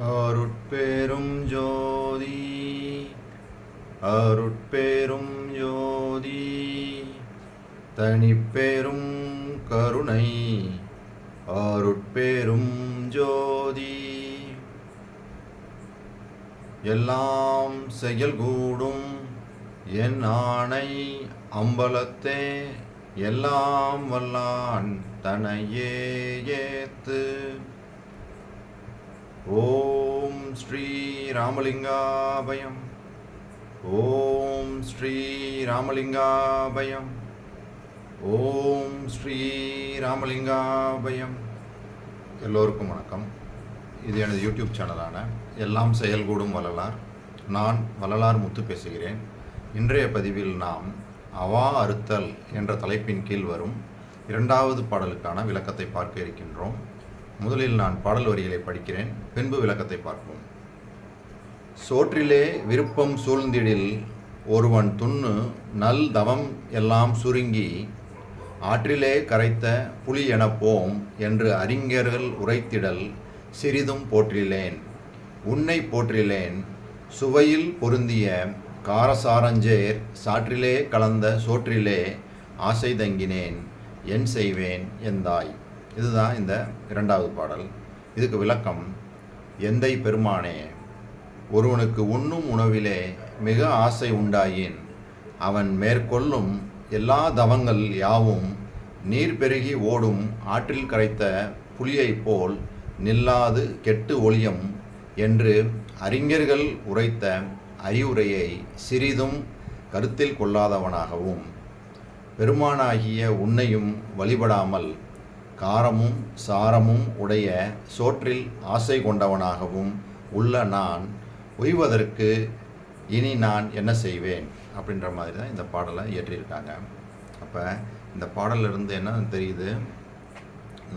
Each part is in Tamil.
அருட்பெரும் ஜோதி அருட்பெரும் ஜோதி தனிப்பெரும் கருணை அருட்பெரும் ஜோதி எல்லாம் செயல்கூடும் என் ஆணை அம்பலத்தே எல்லாம் வல்லான் தனையே ஏத்து. ஓம் ஸ்ரீ ராமலிங்காபயம். ஓம் ஸ்ரீ ராமலிங்காபயம். ஓம் ஸ்ரீ ராமலிங்காபயம். எல்லோருக்கும் வணக்கம். இது எனது யூடியூப் சேனலான எல்லாம் செயல்கூடும் வள்ளலார். நான் வள்ளலார் முத்து பேசுகிறேன். இன்றைய பதிவில் நாம் அவா அறுத்தல் என்ற தலைப்பின் கீழ் வரும் இரண்டாவது பாடலுக்கான விளக்கத்தை பார்க்க இருக்கின்றோம். முதலில் நான் பாடல் வரிகளை படிக்கிறேன், பின்பு விளக்கத்தை பார்ப்போம். சோற்றிலே விருப்பம் சூழ்ந்திடில் ஒருவன் துண்ணு நல் தவம் எல்லாம் சுருங்கி ஆற்றிலே கரைத்த புலி எனப்போம் என்று அறிஞர்கள் உரைத்திடல் சிறிதும் போற்றிலேன். உன்னை போற்றிலேன் சுவையில் பொருந்திய காரசாரஞ்சேர் சாற்றிலே கலந்த சோற்றிலே ஆசை தங்கினேன் என் செய்வேன் எந்தாய். இதுதான் இந்த இரண்டாவது பாடல். இதுக்கு விளக்கம்: எந்தை பெருமானே, ஒருவனுக்கு உண்ணும் உணவிலே மிக ஆசை உண்டாயின் அவன் மேற்கொள்ளும் எல்லா தவங்கள் யாவும் நீர் பெருகி ஓடும் ஆற்றில் கரைத்த புலியைப் போல் நில்லாது கெட்டு ஒளியம் என்று அறிஞர்கள் உரைத்த அறிவுரையை சிறிதும் கருத்தில் கொள்ளாதவனாகவும் பெருமானாகிய உன்னையும் வழிபடாமல் காரமும் சாரமும் உடைய சோற்றில் ஆசை கொண்டவனாகவும் உள்ள நான் உய்வதற்கு இனி நான் என்ன செய்வேன் அப்படின்ற மாதிரி தான் இந்த பாடலை இயற்றியிருக்காங்க. அப்போ இந்த பாடலிருந்து என்ன தெரியுது?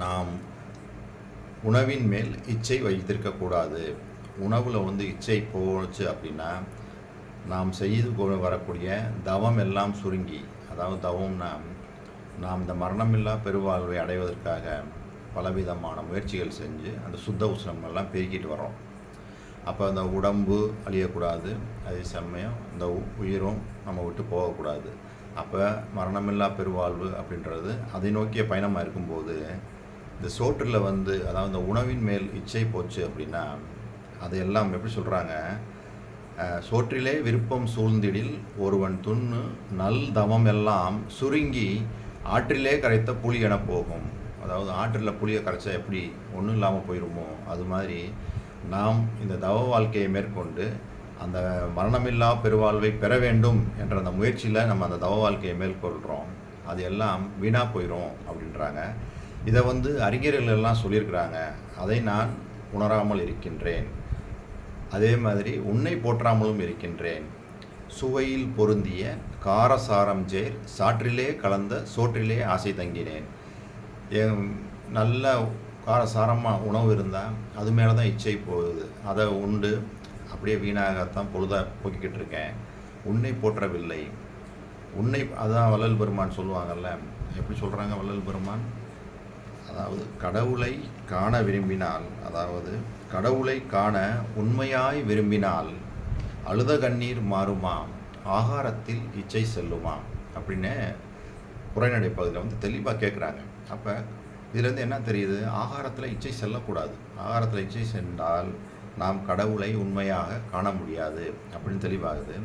நாம் உணவின் மேல் இச்சை வைத்திருக்கக்கூடாது. உணவில் இச்சை போச்சு அப்படின்னா நாம் செய்து வரக்கூடிய தவம் எல்லாம் சுருங்கி, அதாவது தவம்னா நாம் இந்த மரணமில்லா பெருவாழ்வை அடைவதற்காக பலவிதமான முயற்சிகள் செஞ்சு அந்த சுத்த உஷ்ணமெல்லாம் பெருக்கிட்டு வரோம். அப்போ அந்த உடம்பு அழியக்கூடாது, அதே சமயம் இந்த உயிரும் நம்ம விட்டு போகக்கூடாது. அப்போ மரணமில்லா பெருவாழ்வு அப்படின்றது அதை நோக்கிய பயணமாக இருக்கும்போது இந்த சோற்றில் அதாவது இந்த உணவின் மேல் இச்சை போச்சு அப்படின்னா அதையெல்லாம் எப்படி சொல்கிறாங்க? சோற்றிலே விருப்பம் சூழ்ந்திடில் ஒருவன் துண்ணு நல் தவம் எல்லாம் சுருங்கி ஆற்றிலே கரைத்த புலி என போகும். அதாவது ஆற்றில் புளியை கரைச்சா எப்படி ஒன்றும் இல்லாமல் போயிடுமோ, அது மாதிரி நாம் இந்த தவ வாழ்க்கையை மேற்கொண்டு அந்த மரணமில்லா பெருவாழ்வை பெற வேண்டும் என்ற அந்த முயற்சியில் நம்ம அந்த தவ வாழ்க்கையை மேற்கொள்கிறோம். அது எல்லாம் வீணாக போயிடும் அப்படின்றாங்க. இதை அறிஞர்கள் எல்லாம் சொல்லியிருக்கிறாங்க. அதை நான் உணராமல் இருக்கின்றேன். அதே மாதிரி உன்னை போற்றாமலும் இருக்கின்றேன். சுவையில் பொருந்திய காரசாரம் சேர் சாற்றிலே கலந்த சோற்றிலே ஆசை தங்கினேன். நல்ல காரசாரமாக உணவு இருந்தால் அது மேலே தான் இச்சை போகுது. அதை உண்டு அப்படியே வீணாகத்தான் பொழுதாக போக்கிக்கிட்டு இருக்கேன். உன்னை போற்றவில்லை. உன்னை அதான் வள்ளல் பெருமான் சொல்லுவாங்கள்ல. எப்படி சொல்கிறாங்க வள்ளல் பெருமான்? அதாவது கடவுளை காண விரும்பினால், அதாவது கடவுளை காண உண்மையாய் விரும்பினால் அழுத கண்ணீர் மாறுமா, ஆகாரத்தில் இச்சை செல்லுமா அப்படின்னு உரைநடை பகுதியில் தெளிவாக கேட்குறாங்க. அப்போ இதுலேருந்து என்ன தெரியுது? ஆகாரத்தில் இச்சை செல்லக்கூடாது. ஆகாரத்தில் இச்சை சென்றால் நாம் கடவுளை உண்மையாக காண முடியாது அப்படின்னு தெளிவாகுது.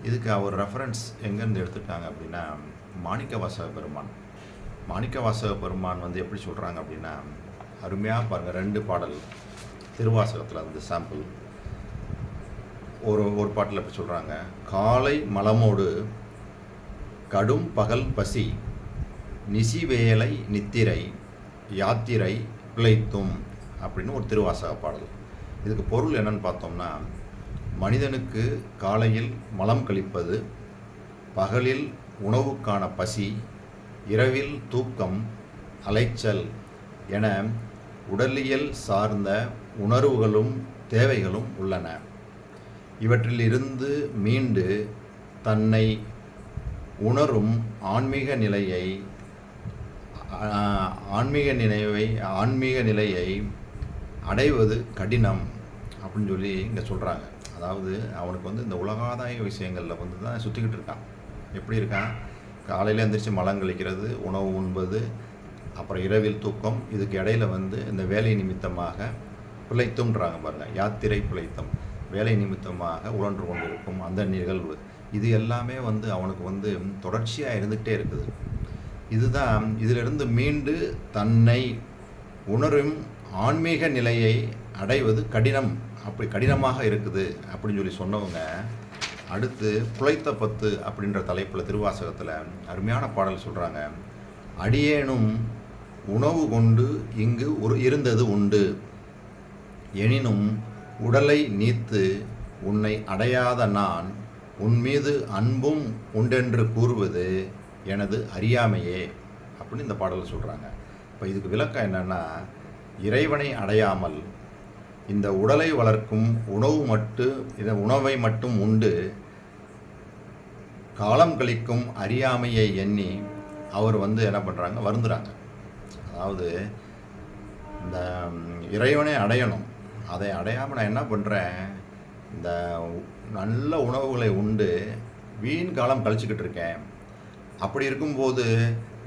இதுக்கு அவர் ரெஃபரன்ஸ் எங்கேருந்து எடுத்துட்டாங்க அப்படின்னா மாணிக்கவாசக பெருமான். மாணிக்கவாசக பெருமான் எப்படி சொல்கிறாங்க அப்படின்னா, அருமையாக பாருங்கள், 2 பாடல் திருவாசகத்தில் சாம்பிள். ஒரு பாட்டில் எப்படி சொல்கிறாங்க? காலை மலமோடு கடும் பகல் பசி நிசிவேலை நித்திரை யாத்திரை பிழைத்தும் அப்படின்னு ஒரு திருவாசக பாடல். இதுக்கு பொருள் என்னன்னு பார்த்தோம்னா, மனிதனுக்கு காலையில் மலம் கழிப்பது, பகலில் உணவுக்கான பசி, இரவில் தூக்கம், அலைச்சல் என உடலியல் சார்ந்த உணர்வுகளும் தேவைகளும் உள்ளன. இவற்றிலிருந்து மீண்டு தன்னை உணரும் ஆன்மீக நிலையை அடைவது கடினம் அப்படின்னு சொல்லி இங்கே சொல்கிறாங்க. அதாவது அவனுக்கு வந்து இந்த உலகாதாய விஷயங்களில் வந்து தான் சுற்றிக்கிட்டு இருக்கான். எப்படி இருக்கான்? காலையில் எழுந்திரிச்சு மலம் கழிக்கிறது, உணவு உண்பது, அப்புறம் இரவில் தூக்கம். இதுக்கு இடையில் வந்து இந்த வேலை நிமித்தமாக பிழைத்தும்ன்றாங்க பாருங்கள், யாத்திரை பிழைத்தம், வேலை நிமித்தமாக உழன்று கொண்டிருக்கும் அந்த நிகழ்வு. இது எல்லாமே வந்து அவனுக்கு வந்து தொடர்ச்சியாக இருந்துகிட்டே இருக்குது. இதுதான் இதிலிருந்து மீண்டு தன்னை உணரும் ஆன்மீக நிலையை அடைவது கடினம், அப்படி கடினமாக இருக்குது அப்படின்னு சொல்லி சொன்னவங்க அடுத்து புழைத்த பத்து அப்படின்ற தலைப்பில் திருவாசகத்தில் அருமையான பாடல் சொல்கிறாங்க. அடியேனும் உணவு கொண்டு இங்கு இருந்தது உண்டு, எனினும் உடலை நீத்து உன்னை அடையாத நான் உன்மீது அன்பும் உண்டென்று கூறுவது எனது அறியாமையே அப்படின்னு இந்த பாடலில் சொல்கிறாங்க. இப்போ இதுக்கு விளக்கம் என்னென்னா, இறைவனை அடையாமல் இந்த உடலை வளர்க்கும் உணவை மட்டும் உண்டு காலம் கழிக்கும் அறியாமையை எண்ணி அவர் வந்து என்ன பண்ணுறாங்க, வருந்துறாங்க. அதாவது இந்த இறைவனை அடையணும், அதை அடையாமல் நான் என்ன பண்ணுறேன், இந்த நல்ல உணவுகளை உண்டு வீண் காலம் கழிச்சுக்கிட்டு இருக்கேன். அப்படி இருக்கும்போது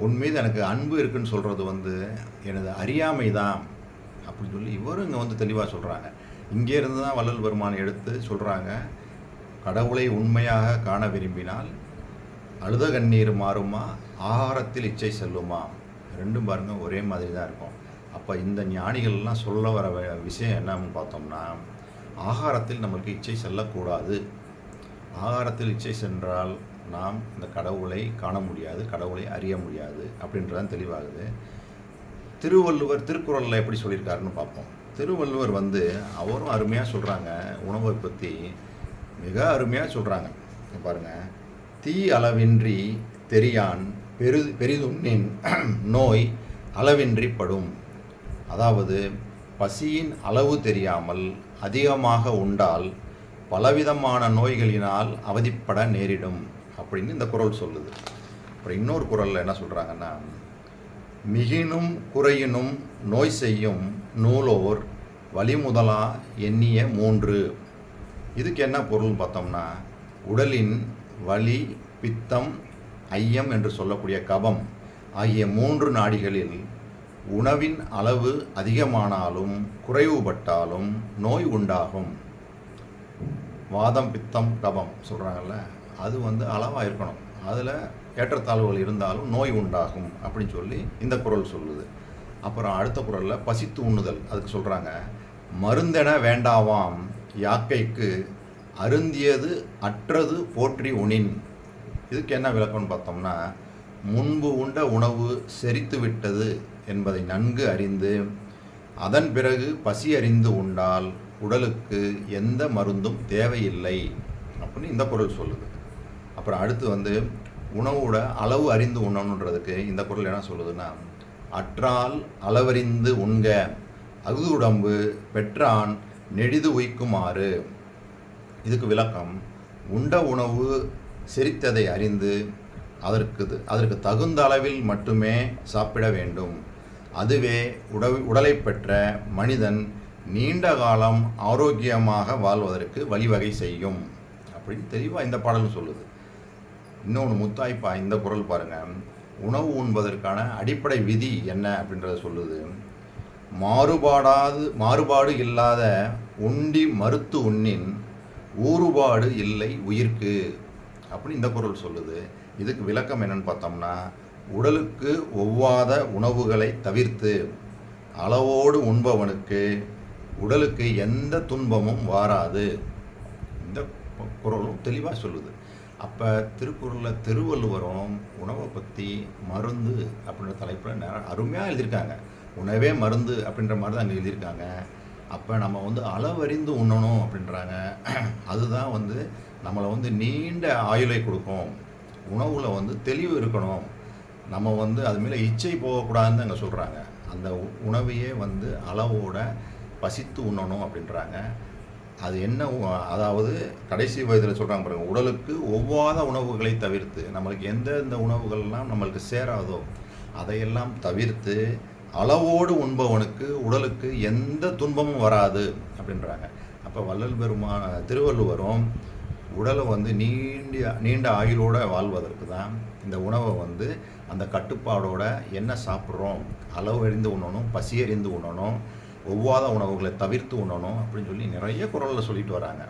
உன் மீது எனக்கு அன்பு இருக்குன்னு சொல்கிறது வந்து எனது அறியாமை தான் அப்படின்னு சொல்லி இவரும் இங்கே வந்து தெளிவாக சொல்கிறாங்க. இங்கே இருந்து தான் வள்ளல் பெருமான் எடுத்து சொல்கிறாங்க, கடவுளை உண்மையாக காண விரும்பினால் அழுத கண்ணீர் மாறுமா, ஆகாரத்தில் இச்சை செல்லுமா. ரெண்டும் பாருங்கள் ஒரே மாதிரி தான் இருக்கும். அப்போ இந்த ஞானிகள்லாம் சொல்ல வர விஷயம் என்னன்னு பார்த்தோம்னா, ஆகாரத்தில் நம்மளுக்கு இச்சை செல்லக்கூடாது. ஆகாரத்தில் இச்சை சென்றால் நாம் இந்த கடவுளை காண முடியாது, கடவுளை அறிய முடியாது அப்படின்றதான் தெளிவாகுது. திருவள்ளுவர் திருக்குறளில் எப்படி சொல்லியிருக்காருன்னு பார்ப்போம். திருவள்ளுவர் வந்து அவரும் அருமையாக சொல்கிறாங்க, உணவை பற்றி மிக அருமையாக சொல்கிறாங்க. பாருங்கள், தீ அளவின்றி தெரியான் பெரிதுண்ணின் நோய் அளவின்றி படும். அதாவது பசியின் அளவு தெரியாமல் அதிகமாக உண்டால் பலவிதமான நோய்களினால் அவதிப்பட நேரிடும் அப்படின்னு இந்த குறள் சொல்லுது. அப்புறம் இன்னொரு குறளில் என்ன சொல்கிறாங்கன்னா, மிகினும் குறையினும் நோய் செய்யும் நூலோர் வழிமுதலா எண்ணிய 3. இதுக்கு என்ன பொருள்னு பார்த்தோம்னா, உடலின் வலி, பித்தம், ஐயம் என்று சொல்லக்கூடிய கபம் ஆகிய 3 நாடிகளில் உணவின் அளவு அதிகமானாலும் குறைவுபட்டாலும் நோய் உண்டாகும். வாதம், பித்தம், கபம் சொல்கிறாங்கல்ல, அது வந்து அளவாக இருக்கணும், அதில் ஏற்றத்தாழ்வுகள் இருந்தாலும் நோய் உண்டாகும் அப்படின்னு சொல்லி இந்த குறள் சொல்லுது. அப்புறம் அடுத்த குறளில் பசித்து உண்ணுதல், அதுக்கு சொல்கிறாங்க, மருந்தென வேண்டாவாம் யாக்கைக்கு அருந்தியது அற்றது போற்றி உணின். இதுக்கு என்ன விளக்கம்னு பார்த்தோம்னா, முன்பு உண்ட உணவு செரித்து விட்டது என்பதை நன்கு அறிந்து அதன் பிறகு பசி அறிந்து உண்டால் உடலுக்கு எந்த மருந்தும் தேவையில்லை அப்படின்னு இந்த குறள் சொல்லுது. அப்புறம் அடுத்து வந்து உணவோட அளவு அறிந்து உண்ணணுன்றதுக்கு இந்த குறள் என்ன சொல்லுதுன்னா, அற்றால் அளவறிந்து உண்க அகுதுடம்பு பெற்றான் நெடிது உய்க்குமாறு. இதுக்கு விளக்கம், உண்ட உணவு செரித்ததை அறிந்து அதற்கு தகுந்த அளவில் மட்டுமே சாப்பிட வேண்டும். அதுவே உடலை பெற்ற மனிதன் நீண்ட காலம் ஆரோக்கியமாக வாழ்வதற்கு வழிவகை செய்யும் அப்படின்னு தெளிவாக இந்த பாடல் சொல்லுது. இன்னொன்று முத்தாய்ப்பா இந்த குறள் பாருங்கள், உணவு உண்பதற்கான அடிப்படை விதி என்ன அப்படின்றத சொல்லுது. மாறுபாடு இல்லாத உண்டி மறுத்து உண்ணின் ஊறுபாடு இல்லை உயிர்க்கு அப்படின்னு இந்த குறள் சொல்லுது. இதுக்கு விளக்கம் என்னன்னு பார்த்தோம்னா, உடலுக்கு ஒவ்வாத உணவுகளை தவிர்த்து அளவோடு உண்பவனுக்கு உடலுக்கு எந்த துன்பமும் வாராது. இந்த குறளும் தெளிவாக சொல்லுது. அப்போ திருக்குறளில் திருவள்ளுவரும் உணவை பற்றி மருந்து அப்படின்ற தலைப்பில் அருமையாக எழுதியிருக்காங்க. உணவே மருந்து அப்படின்ற மாதிரி தான் அங்கே எழுதியிருக்காங்க. அப்போ நம்ம வந்து அளவறிந்து உண்ணணும் அப்படின்றாங்க. அதுதான் வந்து நம்மளை வந்து நீண்ட ஆயுளை கொடுக்கும். உணவில் வந்து தெளிவு இருக்கணும், நம்ம வந்து அது மேலே இச்சை போகக்கூடாதுன்னு அங்கே சொல்கிறாங்க. அந்த உணவையே வந்து அளவோட பசித்து உண்ணணும் அப்படின்றாங்க. அது என்ன, அதாவது கடைசி வயதில் சொல்கிறாங்க பாருங்கள், உடலுக்கு ஒவ்வாத உணவுகளை தவிர்த்து, நம்மளுக்கு எந்தெந்த உணவுகள்லாம் நம்மளுக்கு சேராதோ அதையெல்லாம் தவிர்த்து அளவோடு உண்பவனுக்கு உடலுக்கு எந்த துன்பமும் வராது அப்படின்றாங்க. அப்போ வள்ளல் திருவள்ளுவரும் உடலை வந்து நீண்ட ஆயுளோடு வாழ்வதற்கு தான் இந்த உணவை வந்து அந்த கட்டுப்பாடோட என்ன சாப்பிட்றோம், அளவு அறிந்து உண்ணணும், பசி அறிந்து உண்ணணும், ஒவ்வாத உணவுகளை தவிர்த்து உண்ணணும் அப்படின்னு சொல்லி நிறைய குறளில் சொல்லிட்டு வராங்க.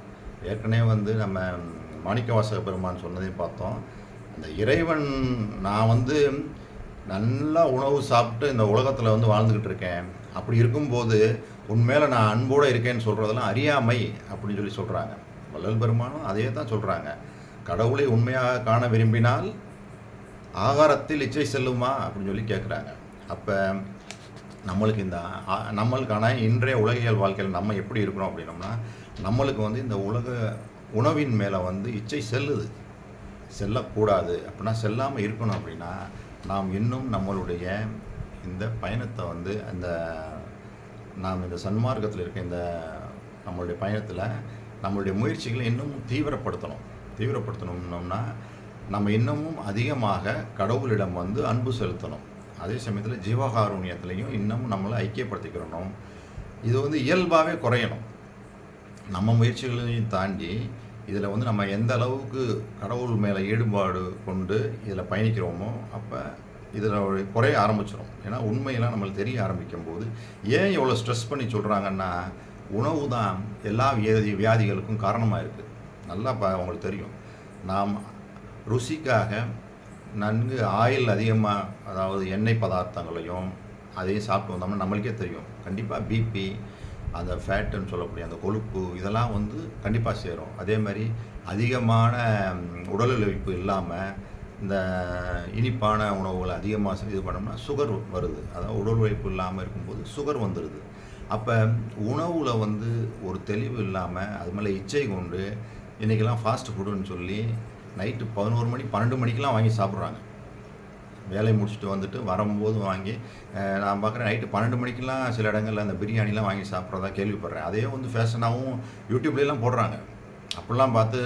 ஏற்கனவே வந்து நம்ம மாணிக்கவாசக பெருமான் சொன்னதையும் பார்த்தோம். அந்த இறைவன் நான் வந்து நல்லா உணவு சாப்பிட்டு இந்த உலகத்தில் வந்து வாழ்ந்துக்கிட்டு இருக்கேன், அப்படி இருக்கும்போது உண்மையில நான் அன்போடு இருக்கேன்னு சொல்கிறதெல்லாம் அறியாமை அப்படின்னு சொல்லி சொல்கிறாங்க. வள்ளல் பெருமானும் அதே தான் சொல்கிறாங்க. கடவுளை உண்மையாக காண விரும்பினால் ஆகாரத்தில் இச்சை செல்லுமா அப்படின்னு சொல்லி கேட்குறாங்க. அப்போ நம்மளுக்கு நம்மளுக்கான இன்றைய உலகியல் வாழ்க்கையில் நம்ம எப்படி இருக்கிறோம் அப்படின்னோம்னா, நம்மளுக்கு வந்து இந்த உணவின் மேலே வந்து இச்சை செல்லக்கூடாது. அப்படின்னா செல்லாமல் இருக்கணும் அப்படின்னா நாம் இன்னும் நம்மளுடைய இந்த பயணத்தை வந்து நாம் இந்த சன்மார்க்கத்தில் இருக்க இந்த நம்மளுடைய பயணத்தில் நம்மளுடைய முயற்சிகளை இன்னும் தீவிரப்படுத்தணும்னா நம்ம இன்னமும் அதிகமாக கடவுளிடம் வந்து அன்பு செலுத்தணும். அதே சமயத்தில் ஜீவகாருண்யத்திலையும் இன்னமும் நம்மளை ஐக்கியப்படுத்திக்கிறணும். இது வந்து இயல்பாகவே குறையணும். நம்ம முயற்சிகளையும் தாண்டி இதில் வந்து நம்ம எந்த அளவுக்கு கடவுள் மேலே ஈடுபாடு கொண்டு இதில் பயணிக்கிறோமோ அப்போ இதில் குறைய ஆரம்பிச்சிடும். ஏன்னா உண்மையெல்லாம் நம்மளுக்கு தெரிய ஆரம்பிக்கும் போது ஏன் இவ்வளோ ஸ்ட்ரெஸ் பண்ணி சொல்கிறாங்கன்னா, உணவு தான் எல்லா வியாதிகளுக்கும் காரணமாக இருக்குது. நல்லா உங்களுக்கு தெரியும். நாம் ருசிக்காக நன்கு ஆயில் அதிகமாக, அதாவது எண்ணெய் பதார்த்தங்களையும் அதையும் சாப்பிட்டு வந்தோம்னா நம்மளுக்கே தெரியும், கண்டிப்பாக பிபி, அந்த ஃபேட்டுன்னு சொல்லக்கூடிய அந்த கொழுப்பு இதெல்லாம் வந்து கண்டிப்பாக சேரும். அதே மாதிரி அதிகமான உடல் உழைப்பு இல்லாமல் இந்த இனிப்பான உணவுகளை அதிகமாக இது பண்ணோம்னா சுகர் வருது. அதாவது உடல் உழைப்பு இல்லாமல் இருக்கும்போது சுகர் வந்துடுது. அப்போ உணவில் வந்து ஒரு தெளிவு இல்லாமல் அது மேலே இச்சை கொண்டு இன்றைக்கெல்லாம் ஃபாஸ்ட் ஃபுட்டுன்னு சொல்லி நைட்டு 11 மணி 12 மணிக்கெலாம் வாங்கி சாப்பிட்றாங்க. வேலையை முடிச்சுட்டு வந்துட்டு வரும்போது வாங்கி நான் பார்க்குறேன் நைட்டு 12 மணிக்கெலாம் சில இடங்களில் அந்த பிரியாணிலாம் வாங்கி சாப்பிட்றதா கேள்விப்படுறேன். அதே வந்து ஃபேஷனாகவும் யூடியூப்லேலாம் போடுறாங்க. அப்படிலாம் பார்த்து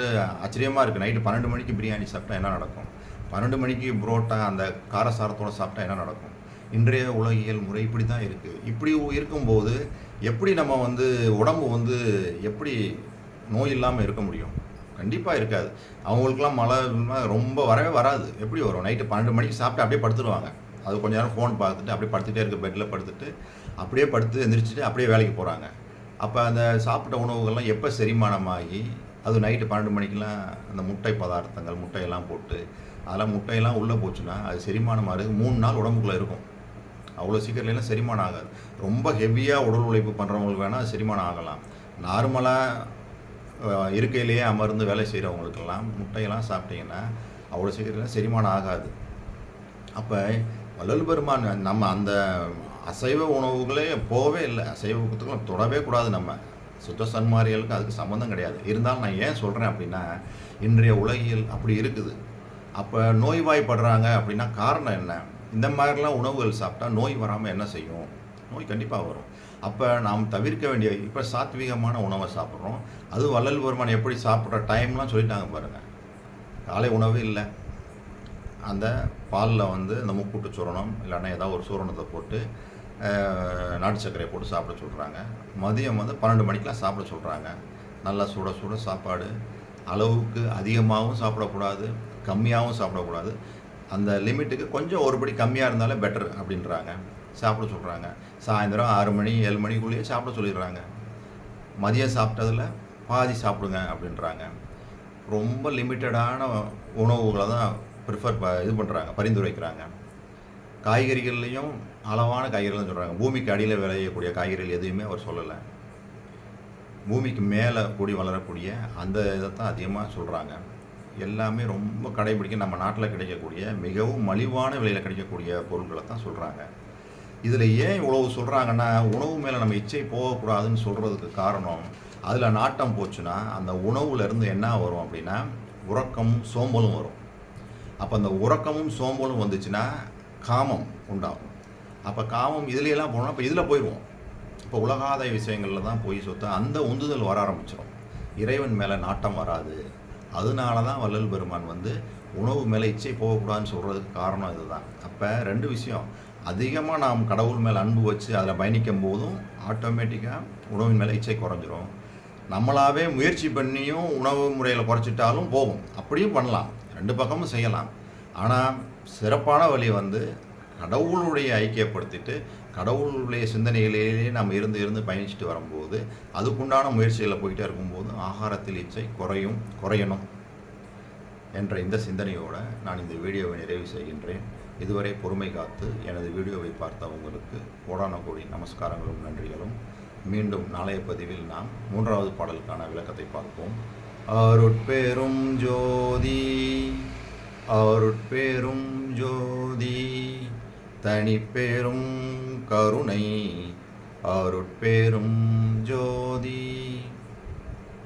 ஆச்சரியமாக இருக்குது. நைட்டு 12 மணிக்கு பிரியாணி சாப்பிட்டா என்ன நடக்கும், 12 மணிக்கு புரோட்டா அந்த காரசாரத்தோடு சாப்பிட்டா என்ன நடக்கும். இன்றைய உலகியல் முறை இப்படி தான் இருக்குது. இப்படி இருக்கும்போது எப்படி நம்ம வந்து உடம்பு வந்து எப்படி நோய் இல்லாமல் இருக்க முடியும்? கண்டிப்பாக இருக்காது. அவங்களுக்குலாம் மழை ரொம்ப வரவே வராது. எப்படி வரும்? நைட்டு 12 மணிக்கு சாப்பிட்டு அப்படியே படுத்துடுவாங்க. அது கொஞ்ச நேரம் ஃபோன் பார்த்துட்டு அப்படியே படுத்துகிட்டே இருக்க, பெட்டில் படுத்துட்டு அப்படியே படுத்து எந்திரிச்சிட்டு அப்படியே வேலைக்கு போகிறாங்க. அப்போ அந்த சாப்பிட்ட உணவுகள்லாம் எப்போ செரிமானமாகி அது நைட்டு 12 மணிக்கெலாம் அந்த முட்டை பதார்த்தங்கள் முட்டையெல்லாம் போட்டு அதெல்லாம் முட்டையெல்லாம் உள்ளே போச்சுன்னா அது செரிமானம் ஆகுது 3 நாள் உடம்புக்குள்ளே இருக்கும். அவ்வளோ சீக்கிரத்துலாம் செரிமானம் ஆகாது. ரொம்ப ஹெவியாக உடல் உழைப்பு பண்ணுறவங்களுக்கு வேணால் செரிமானம் ஆகலாம். நார்மலாக இருக்கையிலேயே அமர்ந்து வேலை செய்கிறவங்களுக்கெல்லாம் முட்டையெல்லாம் சாப்பிட்டிங்கன்னா அவ்வளோ சீக்கிரத்தில் செரிமானம் ஆகாது. அப்போ வள்ளல் பெருமான் நம்ம அந்த அசைவ உணவுகளே போகவே இல்லை, அசைவ உணவுகளுக்கு தொடவே கூடாது. நம்ம சுத்த சன்மாரிகளுக்கு அதுக்கு சம்மந்தம் கிடையாது. இருந்தாலும் நான் ஏன் சொல்கிறேன் அப்படின்னா, இன்றைய உலகியல் அப்படி இருக்குது. அப்போ நோய்வாய்ப்படுறாங்க அப்படின்னா காரணம் என்ன? இந்த மாதிரிலாம் உணவுகள் சாப்பிட்டா நோய் வராமல் என்ன செய்யும்? நோய் கண்டிப்பாக வரும். அப்போ நாம் தவிர்க்க வேண்டிய, இப்போ சாத்வீகமான உணவை சாப்பிட்றோம். அது வள்ளல் பெருமான் எப்படி சாப்பிட்ற டைம்லாம் சொல்லிட்டாங்க பாருங்கள். காலை உணவு இல்லை, அந்த பாலில் வந்து அந்த முக்கூட்டு சூரணம் இல்லைன்னா ஏதாவது ஒரு சூரணத்தை போட்டு நாட்டு சர்க்கரையை போட்டு சாப்பிட சொல்கிறாங்க. மதியம் வந்து 12 மணிக்கெலாம் சாப்பிட சொல்கிறாங்க. நல்லா சுட சுட சாப்பாடு, அளவுக்கு அதிகமாகவும் சாப்பிடக்கூடாது, கம்மியாகவும் சாப்பிடக்கூடாது. அந்த லிமிட்டுக்கு கொஞ்சம் ஒரு படி கம்மியாக இருந்தாலே பெட்டர் அப்படின்றாங்க. சாப்பிட சொல்கிறாங்க. சாயந்தரம் 6 மணி 7 மணிக்குள்ளேயே சாப்பிட சொல்லிடுறாங்க. மதியம் சாப்பிட்டதில் பாதி சாப்பிடுங்க அப்படின்றாங்க. ரொம்ப லிமிட்டடான உணவுகளை தான் இது பண்ணுறாங்க, பரிந்துரைக்கிறாங்க. காய்கறிகள்லேயும் அளவான காய்கறிகள்னு சொல்கிறாங்க. பூமிக்கு அடியில் விளையக்கூடிய காய்கறிகள் எதுவுமே அவர் சொல்லலை. பூமிக்கு மேலே கூடி வளரக்கூடிய அந்த இதை தான் அதிகமாக சொல்கிறாங்க. எல்லாமே ரொம்ப கடைபிடிக்க நம்ம நாட்டில் கிடைக்கக்கூடிய மிகவும் மலிவான விலையில் கிடைக்கக்கூடிய பொருட்களை தான் சொல்கிறாங்க. இதில் ஏன் இவ்வளவு சொல்கிறாங்கன்னா, உணவு மேலே நம்ம இச்சை போகக்கூடாதுன்னு சொல்கிறதுக்கு காரணம், அதில் நாட்டம் போச்சுன்னா அந்த உணவுலேருந்து என்ன வரும் அப்படின்னா உறக்கமும் சோம்பலும் வரும். அப்போ அந்த உறக்கமும் சோம்பலும் வந்துச்சுன்னா காமம் உண்டாகும். அப்போ காமம் இதுலையெல்லாம் போனோம்னா இப்போ இதில் போயிடுவோம். இப்போ உலகாதாய விஷயங்களில் தான் போய் சொத்து அந்த உந்துதல் வர ஆரம்பிச்சிடும். இறைவன் மேலே நாட்டம் வராது. அதனால தான் வள்ளல் பெருமான் வந்து உணவு மேலே இச்சை போகக்கூடாதுன்னு சொல்கிறதுக்கு காரணம் இதுதான். அப்போ 2 விஷயம், அதிகமாக நாம் கடவுள் மேலே அன்பு வச்சு அதில் பயணிக்கும் போதும் ஆட்டோமேட்டிக்காக உணவின் மேலே இச்சை குறைஞ்சிரும். நம்மளாவே முயற்சி பண்ணியும் உணவு முறையில் குறைச்சிட்டாலும் போகும். அப்படியும் பண்ணலாம், 2 பக்கமும் செய்யலாம். ஆனால் சிறப்பான வழி வந்து கடவுளுடைய ஐக்கியப்படுத்திட்டு கடவுளுடைய சிந்தனைகளிலேயே நம்ம இருந்து பயணிச்சுட்டு வரும்போது அதுக்குண்டான முயற்சிகளில் போயிட்டே இருக்கும்போது ஆகாரத்தில் இச்சை குறையணும் என்ற இந்த சிந்தனையோடு நான் இந்த வீடியோவை நிறைவு செய்கின்றேன். இதுவரை பொறுமை காத்து எனது வீடியோவை பார்த்த உங்களுக்கு கோடான கோடி நமஸ்காரங்களும் நன்றிகளும். மீண்டும் நாளைய பதிவில் நாம் 3வது பாடலுக்கான விளக்கத்தை பார்ப்போம். அருட்பெரும் ஜோதி அருட்பெரும் ஜோதி தனிப்பெரும் கருணை அருட்பெரும் ஜோதி.